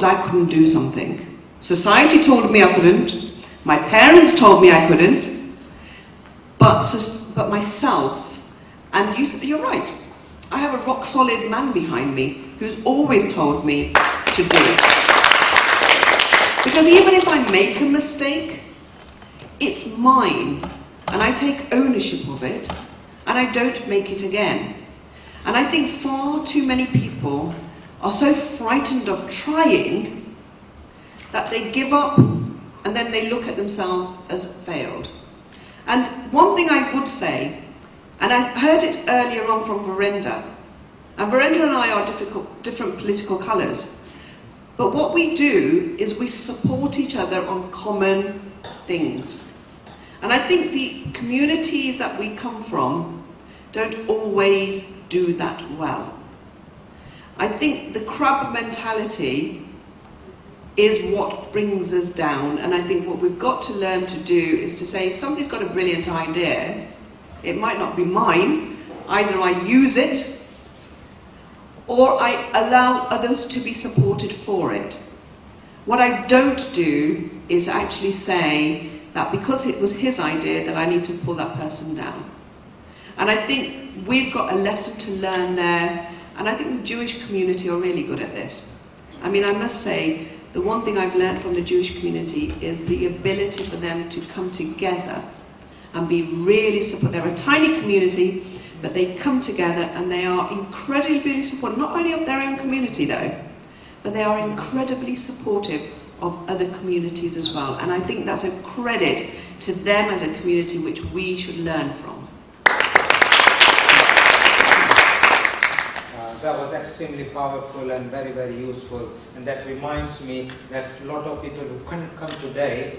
that I couldn't do something. Society told me I couldn't. My parents told me I couldn't. But myself, and you're right, I have a rock solid man behind me who's always told me to do it. Because even if I make a mistake, it's mine, and I take ownership of it, and I don't make it again. And I think far too many people are so frightened of trying that they give up and then they look at themselves as failed. And one thing I would say, and I heard it earlier on from Verinder, and Verinder and I are different political colours, but what we do is we support each other on common things. And I think the communities that we come from don't always do that well. I think the crab mentality is what brings us down, and I think what we've got to learn to do is to say, if somebody's got a brilliant idea, it might not be mine, either I use it or I allow others to be supported for it. What I don't do is actually say that because it was his idea that I need to pull that person down. And I think we've got a lesson to learn there, and I think the Jewish community are really good at this. I mean, I must say, the one thing I've learned from the Jewish community is the ability for them to come together and be really supportive. They're a tiny community, but they come together and they are incredibly supportive, not only of their own community though, but they are incredibly supportive of other communities as well. And I think that's a credit to them as a community which we should learn from. That was extremely powerful and very, very useful. And that reminds me that a lot of people who couldn't come today,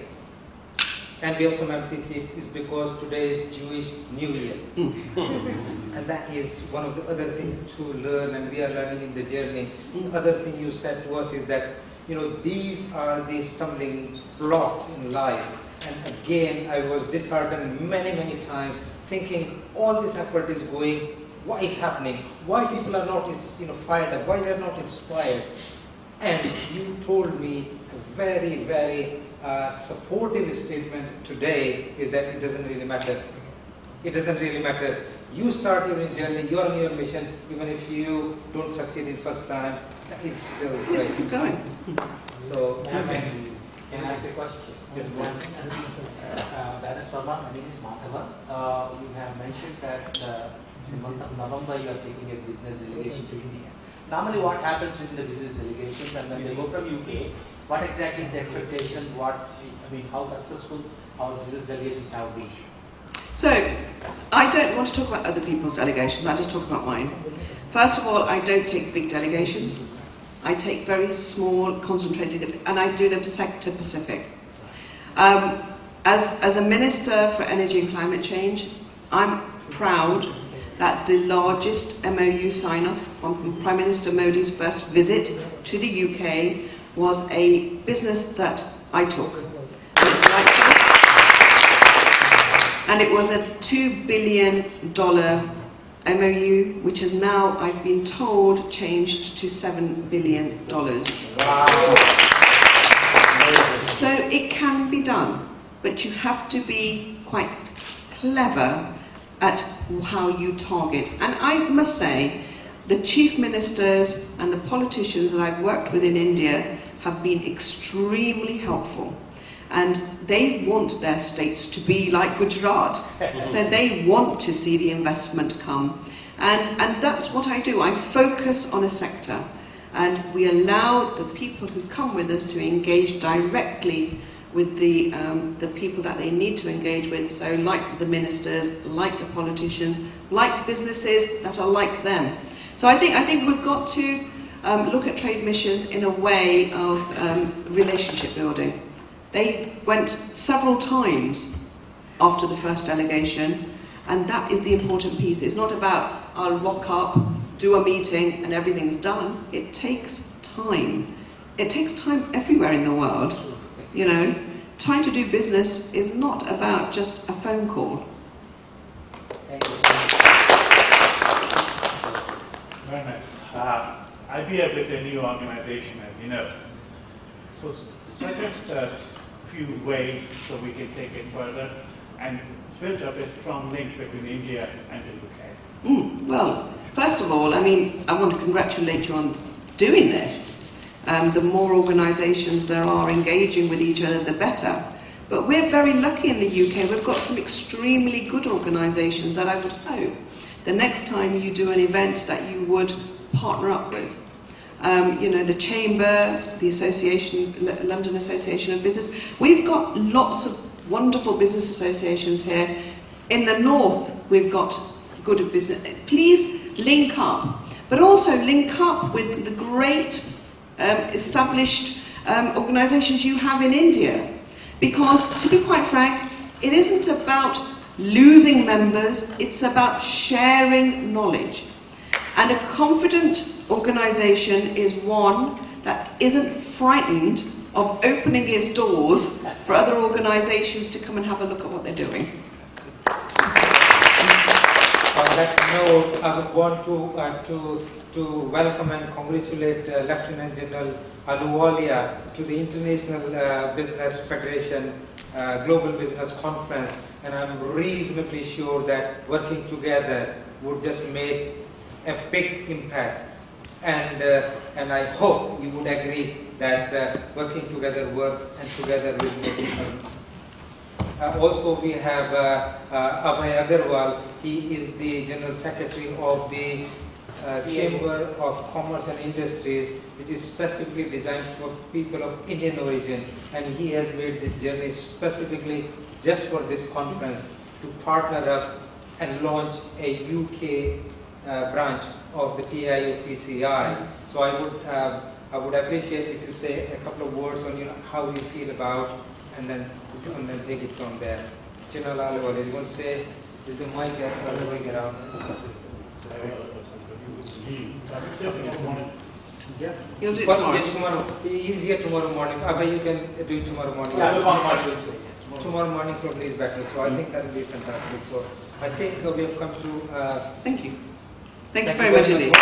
and we have some empty seats, is because today is Jewish New Year. And that is one of the other things to learn, and we are learning in the journey. The other thing you said to us is that, you know, these are the stumbling blocks in life. And again, I was disheartened many, many times, thinking all this effort is going, what is happening? Why people are not, fired up? Why they are not inspired? And you told me a very, very supportive statement today is that it doesn't really matter. It doesn't really matter. You start your journey, you're on your mission, even if you don't succeed in first time, that is still great. Keep going. So, can I ask a question? Yes, please. Baroness Verma, my name is Madhava. You have mentioned that in the month of November you are taking a business delegation to India. Normally what happens within the business delegations, and when they go from UK, what exactly is the expectation, how successful our business delegations have been? So, I don't want to talk about other people's delegations, I just talk about mine. First of all, I don't take big delegations. I take very small, concentrated, and I do them sector specific. As a Minister for Energy and Climate Change, I'm proud that the largest MOU sign-off on Prime Minister Modi's first visit to the UK was a business that I took. And it was a $2 billion MOU, which is now, I've been told, changed to $7 billion. wow. So it can be done, but you have to be quite clever at how you target. And I must say, the chief ministers and the politicians that I've worked with in India have been extremely helpful. And they want their states to be like Gujarat. So they want to see the investment come. And that's what I do. I focus on a sector. And we allow the people who come with us to engage directly with the people that they need to engage with. So like the ministers, like the politicians, like businesses that are like them. So I think we've got to look at trade missions in a way of relationship building. They went several times after the first delegation, and that is the important piece. It's not about, I'll rock up, do a meeting, and everything's done. It takes time. It takes time everywhere in the world. You know, trying to do business is not about just a phone call. Thank you. Very nice. IBF is a new organization, as you know. So suggest a few ways so we can take it further and build up a strong link between India and the UK. Well, first of all, I want to congratulate you on doing this. The more organisations there are engaging with each other, the better. But we're very lucky in the UK. We've got some extremely good organisations that I would hope the next time you do an event that you would partner up with. The Chamber, the Association, London Association of Business. We've got lots of wonderful business associations here. In the north, we've got good business. Please link up, but also link up with the great established organisations you have in India. Because, to be quite frank, it isn't about losing members, it's about sharing knowledge. And a confident organisation is one that isn't frightened of opening its doors for other organisations to come and have a look at what they're doing. On that note, I would want to welcome and congratulate Lieutenant General Ahluwalia to the International Business Federation Global Business Conference, and I'm reasonably sure that working together would just make a big impact. And I hope you would agree that working together works, and together we'll make it happen. Also, we have Abhay Agarwal. He is the General Secretary of the Chamber of Commerce and Industries, which is specifically designed for people of Indian origin, and he has made this journey specifically just for this conference to partner up and launch a UK branch of the PIOCCI. So I would appreciate if you say a couple of words on how you feel about, and then take it from there. General Ahluwalia, you want to say, is the mic get out? Yeah. You'll do it tomorrow. Yeah, tomorrow. Easier tomorrow morning. Abhay, you can do it tomorrow morning. Yeah, tomorrow morning will say yes. Tomorrow morning probably is better. So I think that will be fantastic. So I think we have come to. Thank you. Thank you very much indeed.